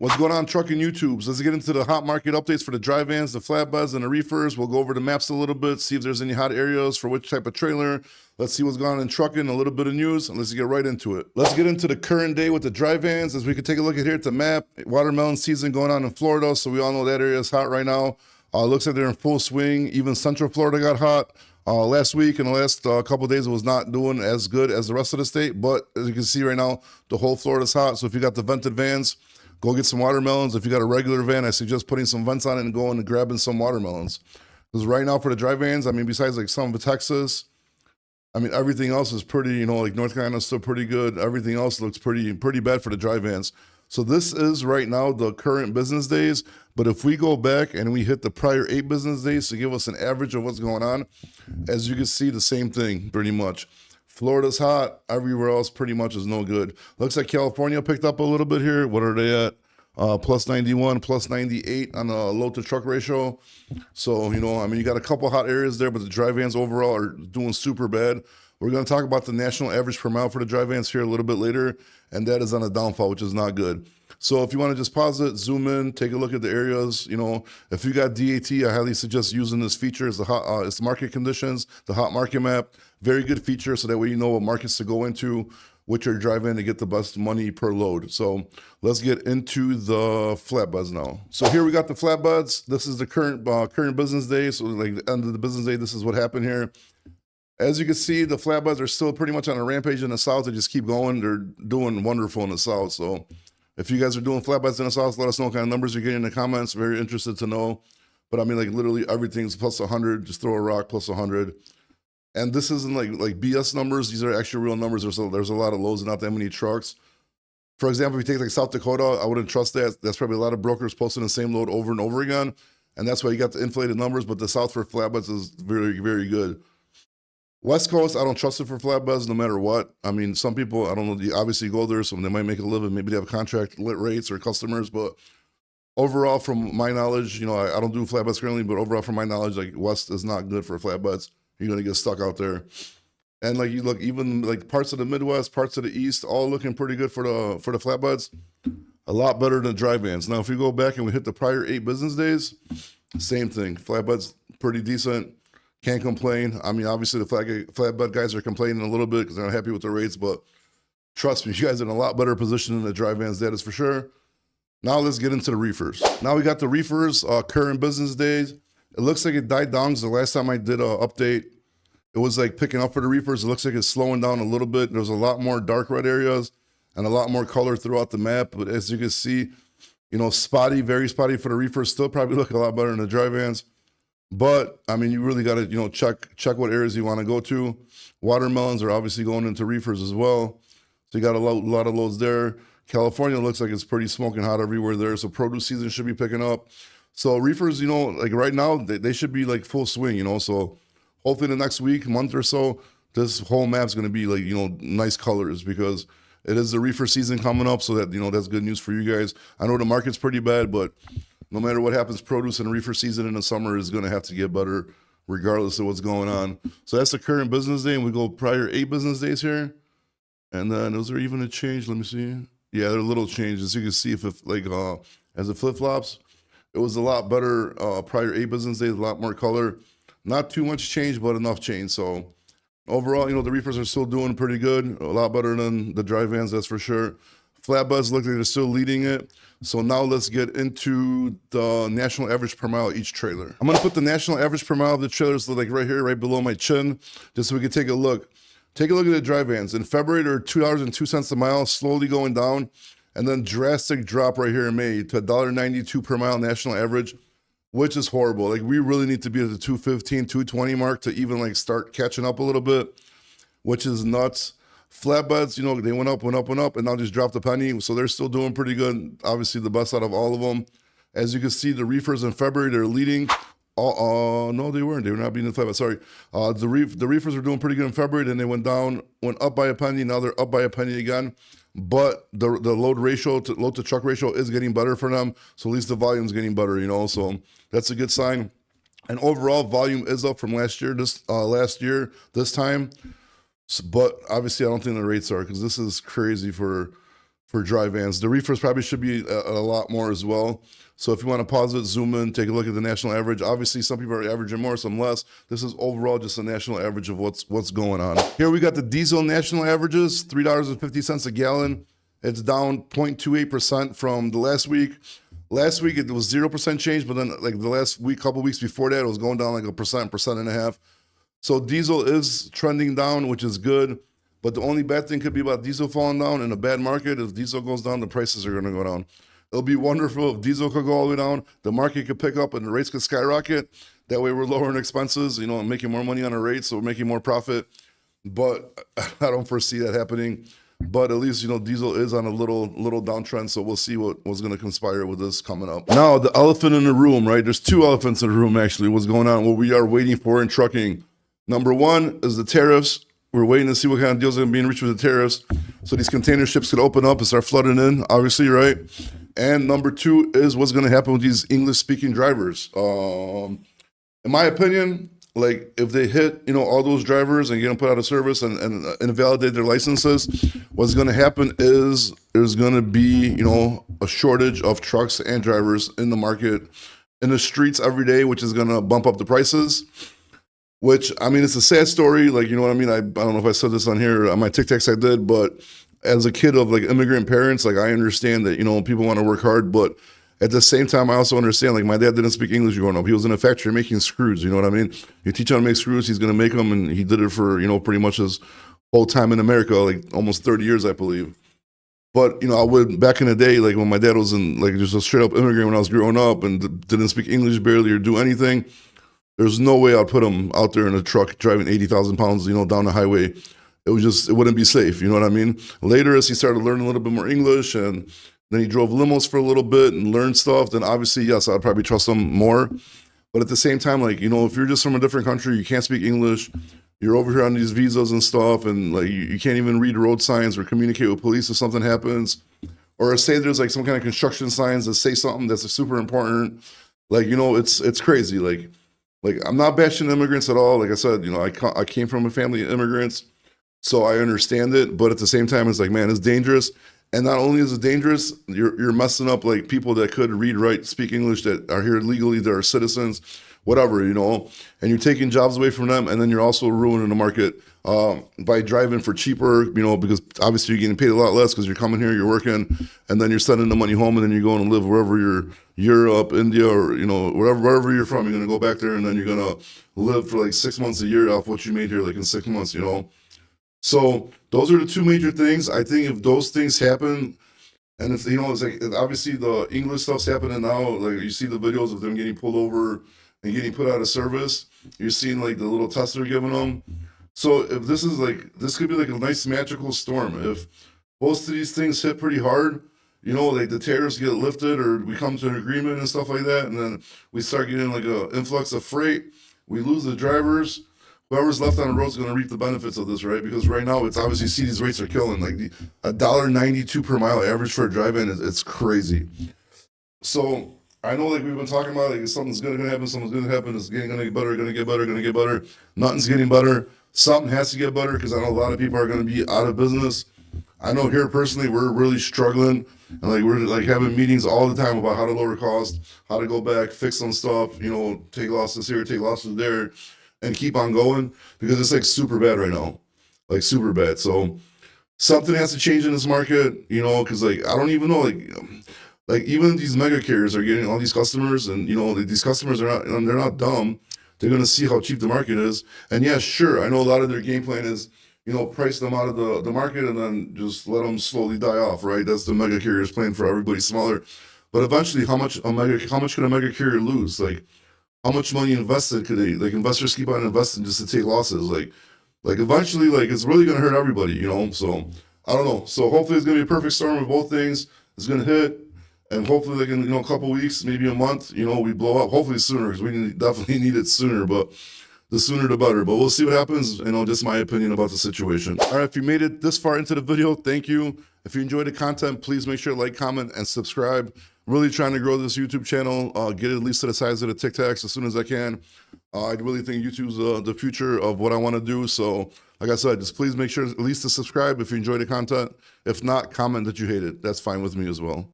What's going on, trucking YouTubes? Let's get into the hot market updates for the dry vans, the flatbeds, and the reefers. We'll go over the maps a little bit, see if there's any hot areas for which type of trailer. Let's see what's going on in trucking, a little bit of news, and let's get right into it. Let's get into the current day with the dry vans. As we can take a look at here at the map, watermelon season going on in Florida, so we all know that area is hot right now. Looks like they're in full swing. Even Central Florida got hot. Last week and the last couple of days, it was not doing as good as the rest of the state, but as you can see right now, the whole Florida's hot. So if you got the vented vans, go get some watermelons. If you got a regular van, I suggest putting some vents on it and going and grabbing some watermelons. Because right now for the dry vans, I mean, besides like some of Texas, I mean, everything else is pretty, you know, like North Carolina's still pretty good. Everything else looks pretty bad for the dry vans. So this is right now the current business days. But if we go back and we hit the prior 8 business days to give us an average of what's going on, as you can see, the same thing pretty much. Florida's hot. Everywhere else pretty much is no good. Looks like California picked up a little bit here. What are they at? Plus 91, plus 98 on a load to truck ratio. So, you know, I mean, you got a couple hot areas there, but the dry vans overall are doing super bad. We're going to talk about the national average per mile for the dry vans here a little bit later, and that is on a downfall, which is not good. So if you want to just pause it, zoom in, take a look at the areas. You know, if you got DAT, I highly suggest using this feature. It's it's market conditions, the hot market map. Very good feature, so that way you know what markets to go into, which are driving to get the best money per load. So let's get into the flatbeds now. So here we got the flatbeds. This is the current business day. So like the end of the business day, this is what happened here. As you can see, the flatbeds are still pretty much on a rampage in the south. They just keep going. They're doing wonderful in the south. So if you guys are doing flatbeds in the south, let us know what kind of numbers you're getting in the comments. Very interested to know. But I mean, like literally everything's plus 100. Just throw a rock plus 100. And this isn't like BS numbers. These are actually real numbers. There's a lot of loads and not that many trucks. For example, if you take like South Dakota, I wouldn't trust that. That's probably a lot of brokers posting the same load over and over again. And that's why you got the inflated numbers. But the south for flatbeds is very, very good. West Coast, I don't trust it for flatbeds no matter what. I mean, some people, I don't know, you obviously go there, so they might make a living. Maybe they have contract lit rates or customers. But overall, from my knowledge, you know, I don't do flatbeds currently, but overall, from my knowledge, like West is not good for flatbeds. You're going to get stuck out there. And like you look, even like parts of the Midwest, parts of the East, all looking pretty good for the flatbeds. A lot better than dry vans. Now, if we go back and we hit the prior 8 business days, same thing. Flatbeds, pretty decent. Can't complain. I mean, obviously the flatbed guys are complaining a little bit because they're not happy with the rates, but trust me, you guys are in a lot better position than the dry vans, that is for sure. Now let's get into the reefers. Now we got the reefers, current business days. It looks like it died down because the last time I did an update, it was like picking up for the reefers. It looks like it's slowing down a little bit. There's a lot more dark red areas and a lot more color throughout the map. But as you can see, you know, spotty, very spotty for the reefers. Still probably look a lot better than the dry vans. But I mean, you really got to, you know, check what areas you want to go to. Watermelons are obviously going into reefers as well. So you got a lot of loads there. California looks like it's pretty smoking hot everywhere there. So produce season should be picking up. So reefers, you know, like right now, they should be like full swing, you know. So hopefully the next week, month or so, this whole map's going to be like, you know, nice colors because it is the reefer season coming up. So that, you know, that's good news for you guys. I know the market's pretty bad, but no matter what happens, produce and reefer season in the summer is going to have to get better regardless of what's going on. So that's the current business day. And we go prior 8 business days here. And then is there even a change? Let me see. Yeah, there are little changes. You can see if like as it flip-flops, it was a lot better prior 8 business days, a lot more color. Not too much change, but enough change. So overall, you know, the reefers are still doing pretty good. A lot better than the dry vans, that's for sure. Flatbeds look like they're still leading it. So now let's get into the national average per mile each trailer. I'm going to put the national average per mile of the trailers like right here, right below my chin, just so we can take a look. Take a look at the dry vans. In February, they're $2.02 a mile, slowly going down, and then drastic drop right here in May to $1.92 per mile national average, which is horrible. Like we really need to be at the 215, 220 mark to even like start catching up a little bit, which is nuts. Flatbeds, you know, they went up, and now just dropped a penny. So they're still doing pretty good. Obviously, the best out of all of them. As you can see, the reefers in February, they're leading. No, they weren't. They were not beating the flatbed. Sorry. The reefers were doing pretty good in February. Then they went down, went up by a penny. Now they're up by a penny again. But the load to truck ratio is getting better for them. So at least the volume's getting better, you know. So that's a good sign. And overall, volume is up from last year. This time. But obviously, I don't think the rates are because this is crazy for for dry vans. The reefers probably should be a lot more as well. So if you want to pause it, zoom in, take a look at the national average. Obviously, some people are averaging more, some less. This is overall just a national average of what's going on. Here we got the diesel national averages, $3.50 a gallon. It's down 0.28% from the last week. Last week it was 0% change, but then like the last week, couple weeks before that, it was going down like 1.5%. So diesel is trending down, which is good. But the only bad thing could be about diesel falling down in a bad market. If diesel goes down, the prices are going to go down. It'll be wonderful if diesel could go all the way down, the market could pick up and the rates could skyrocket. That way we're lowering expenses, you know, and making more money on our rates, so we're making more profit. But I don't foresee that happening. But at least, you know, diesel is on a little downtrend, so we'll see what's going to conspire with this coming up. Now, the elephant in the room, right? There's two elephants in the room, actually. What's going on? What we are waiting for in trucking. Number one is the tariffs. We're waiting to see what kind of deals are going to be reached with the tariffs, so these container ships could open up and start flooding in, obviously, right? And number two is what's going to happen with these English-speaking drivers. In my opinion, like if they hit, you know, all those drivers and get them put out of service and invalidate their licenses, what's going to happen is there's going to be, you know, a shortage of trucks and drivers in the market, in the streets every day, which is going to bump up the prices. Which, I mean, it's a sad story. Like, you know what I mean? I don't know if I said this on here, on my TikToks I did, but as a kid of like immigrant parents, like I understand that, you know, people want to work hard, but at the same time, I also understand, like my dad didn't speak English growing up. He was in a factory making screws, you know what I mean? You teach him how to make screws, he's going to make them, and he did it for, you know, pretty much his whole time in America, like almost 30 years, I believe. But, you know, I would, back in the day, like when my dad was in, like just a straight up immigrant when I was growing up and didn't speak English barely or do anything, there's no way I'd put him out there in a truck driving 80,000 pounds, you know, down the highway. It wouldn't be safe, you know what I mean? Later, as he started learning a little bit more English and then he drove limos for a little bit and learned stuff, then obviously, yes, I'd probably trust him more. But at the same time, like, you know, if you're just from a different country, you can't speak English, you're over here on these visas and stuff, and like you can't even read road signs or communicate with police if something happens. Or say there's like some kind of construction signs that say something that's super important. Like, you know, it's crazy. Like, I'm not bashing immigrants at all. Like I said, you know, I came from a family of immigrants, so I understand it. But at the same time, it's like, man, it's dangerous. And not only is it dangerous, you're messing up like people that could read, write, speak English that are here legally, that are citizens, whatever, you know. And you're taking jobs away from them, and then you're also ruining the market by driving for cheaper, you know, because obviously you're getting paid a lot less because you're coming here, you're working, and then you're sending the money home, and then you're going to live wherever you're, Europe, India, or, you know, wherever you're from. You're going to go back there, and then you're going to live for like 6 months a year off what you made here, like in 6 months, you know. So those are the two major things. I think if those things happen, and if, you know, it's like obviously the English stuff's happening now, like you see the videos of them getting pulled over and getting put out of service. You're seeing like the little tests they're giving them. So if this is like, this could be like a nice magical storm. If most of these things hit pretty hard, you know, like the tariffs get lifted or we come to an agreement and stuff like that, and then we start getting like an influx of freight, we lose the drivers, whoever's left on the road is going to reap the benefits of this, right? Because right now, it's obviously, see, these rates are killing. Like the $1.92 per mile average for a drive-in, it's crazy. So I know, like we've been talking about, like something's going to happen, something's going to happen, it's going to get better, going to get better, going to get better. Nothing's getting better. Something has to get better because I know a lot of people are going to be out of business. I know here personally, we're really struggling, and like we're like having meetings all the time about how to lower costs, how to go back, fix some stuff, you know, take losses here, take losses there, and keep on going because it's like super bad right now, like super bad. So something has to change in this market, you know, because like I don't even know, like even these mega carriers are getting all these customers, and you know these customers are not dumb. They're gonna see how cheap the market is, and yeah, sure, I know a lot of their game plan is, you know, price them out of the market and then just let them slowly die off, right? That's the mega carrier's plan for everybody smaller. But eventually, how much could a mega carrier lose? Like, how much money invested could they, like investors keep on investing just to take losses? Like eventually, like it's really gonna hurt everybody, you know? So I don't know. So hopefully it's gonna be a perfect storm of both things. It's gonna hit, and hopefully like in, you know, a couple weeks, maybe a month, you know, we blow up. Hopefully sooner, because we definitely need it sooner, but the sooner the better. But we'll see what happens. You know, just my opinion about the situation. All right, if you made it this far into the video, thank you. If you enjoyed the content, please make sure to like, comment, and subscribe. Really trying to grow this YouTube channel, get it at least to the size of the TikToks as soon as I can. I really think YouTube's the future of what I want to do. So Like I said, just please make sure at least to subscribe if you enjoy the content. If not, comment that you hate it. That's fine with me as well.